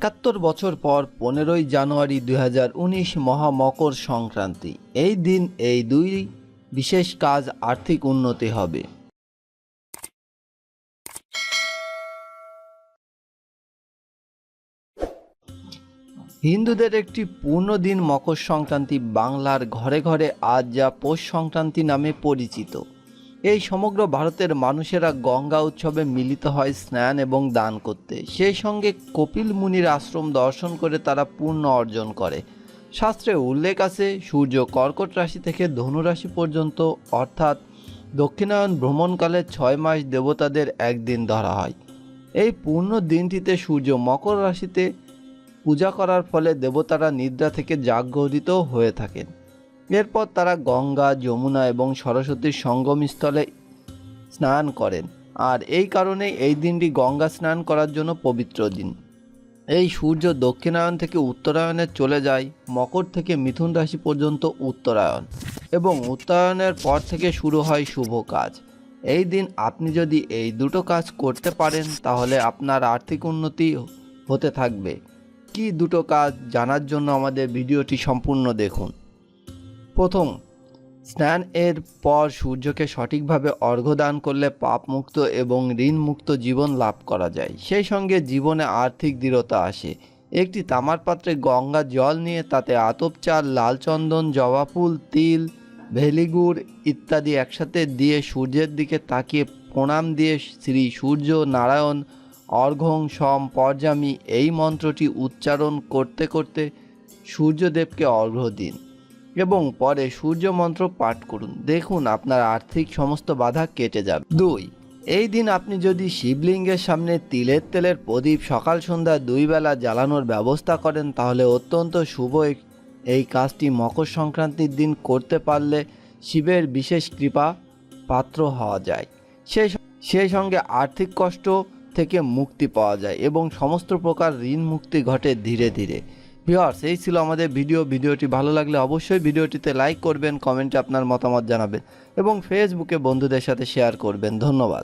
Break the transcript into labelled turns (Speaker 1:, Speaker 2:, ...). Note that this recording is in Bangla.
Speaker 1: ৭১ বছর পর ১৫ই জানুয়ারি ২০১৯ মহা মকর সংক্রান্তি। এই দিন এই দুই বিশেষ কাজ আর্থিক উন্নতি হবে। হিন্দুদের একটি পূর্ণ দিন মকর সংক্রান্তি বাংলার ঘরে ঘরে আজ যা পৌষ সংক্রান্তি নামে পরিচিত। এই সমগ্র ভারতের মানুষেরা গঙ্গা উৎসবে মিলিত হয় স্নান এবং দান করতে। সেই সঙ্গে কপিল মুনির আশ্রম দর্শন করে তারা পুণ্য অর্জন করে। শাস্ত্রে উল্লেখ আছে, সূর্য কর্কট রাশি থেকে ধনু রাশি পর্যন্ত অর্থাৎ দক্ষিণায়ন ভ্রমণকালে ৬ মাস দেবতাদের একদিন ধরা হয়। এই পূর্ণ দিনটিতে সূর্য মকর রাশিতে পূজা করার ফলে দেবতারা নিদ্রা থেকে জাগরিত হয়ে থাকেন। এরপর তারা গঙ্গা, যমুনা এবং সরস্বতীর সঙ্গমস্থলে স্নান করেন, আর এই কারণে এই দিনটি গঙ্গা স্নান করার জন্য পবিত্র দিন। এই সূর্য দক্ষিণায়ন থেকে উত্তরায়ণে চলে যায়, মকর থেকে মিথুন রাশি পর্যন্ত উত্তরায়ণ, এবং উত্তরায়ণের পর থেকে শুরু হয় শুভ কাজ। এই দিন আপনি যদি এই দুটো কাজ করতে পারেন তাহলে আপনার আর্থিক উন্নতি হতে থাকবে। কি দুটো কাজ জানার জন্য আমাদের ভিডিওটি সম্পূর্ণ দেখুন। প্রথম, স্নান এর পর সূর্যকে সঠিকভাবে অর্ঘ্য দান করলে পাপমুক্ত এবং ঋণমুক্ত জীবন লাভ করা যায়। সেই সঙ্গে জীবনে আর্থিক দৃঢ়তা আসে। একটি তামার পাত্রে গঙ্গা জল নিয়ে তাতে আতপ চাল, লাল চন্দন, জবা ফুল, তিল, ভেলিগুড় ইত্যাদি একসাথে দিয়ে সূর্যের দিকে তাকিয়ে প্রণাম দিয়ে শ্রী সূর্য নারায়ণ অর্ঘ্যং সম পর্যামি এই মন্ত্রটি উচ্চারণ করতে করতে সূর্যদেবকে অর্ঘ্য দিন এবং পরে সূর্য মন্ত্র পাঠ করুন। দেখুন আপনার আর্থিক সমস্ত বাধা কেটে যাবে। ২. এই দিন আপনি যদি শিবলিঙ্গের সামনে তিলের তেলের প্রদীপ সকাল সন্ধ্যা ২ বেলা জ্বালানোর ব্যবস্থা করেন তাহলে অত্যন্ত শুভ। এই কাজটি মকর সংক্রান্তির দিন করতে পারলে শিবের বিশেষ কৃপা পাত্র হওয়া যায়। সেই সঙ্গে আর্থিক কষ্ট থেকে মুক্তি পাওয়া যায় এবং সমস্ত প্রকার ঋণ মুক্তি ঘটে ধীরে ধীরে। ভিউয়ার্স, এই ছিল আমাদের ভিডিওটি ভালো লাগলে অবশ্যই ভিডিওটিতে লাইক করবেন, কমেন্টে আপনার মতামত জানাবেন এবং ফেসবুকে বন্ধুদের সাথে শেয়ার করবেন। ধন্যবাদ।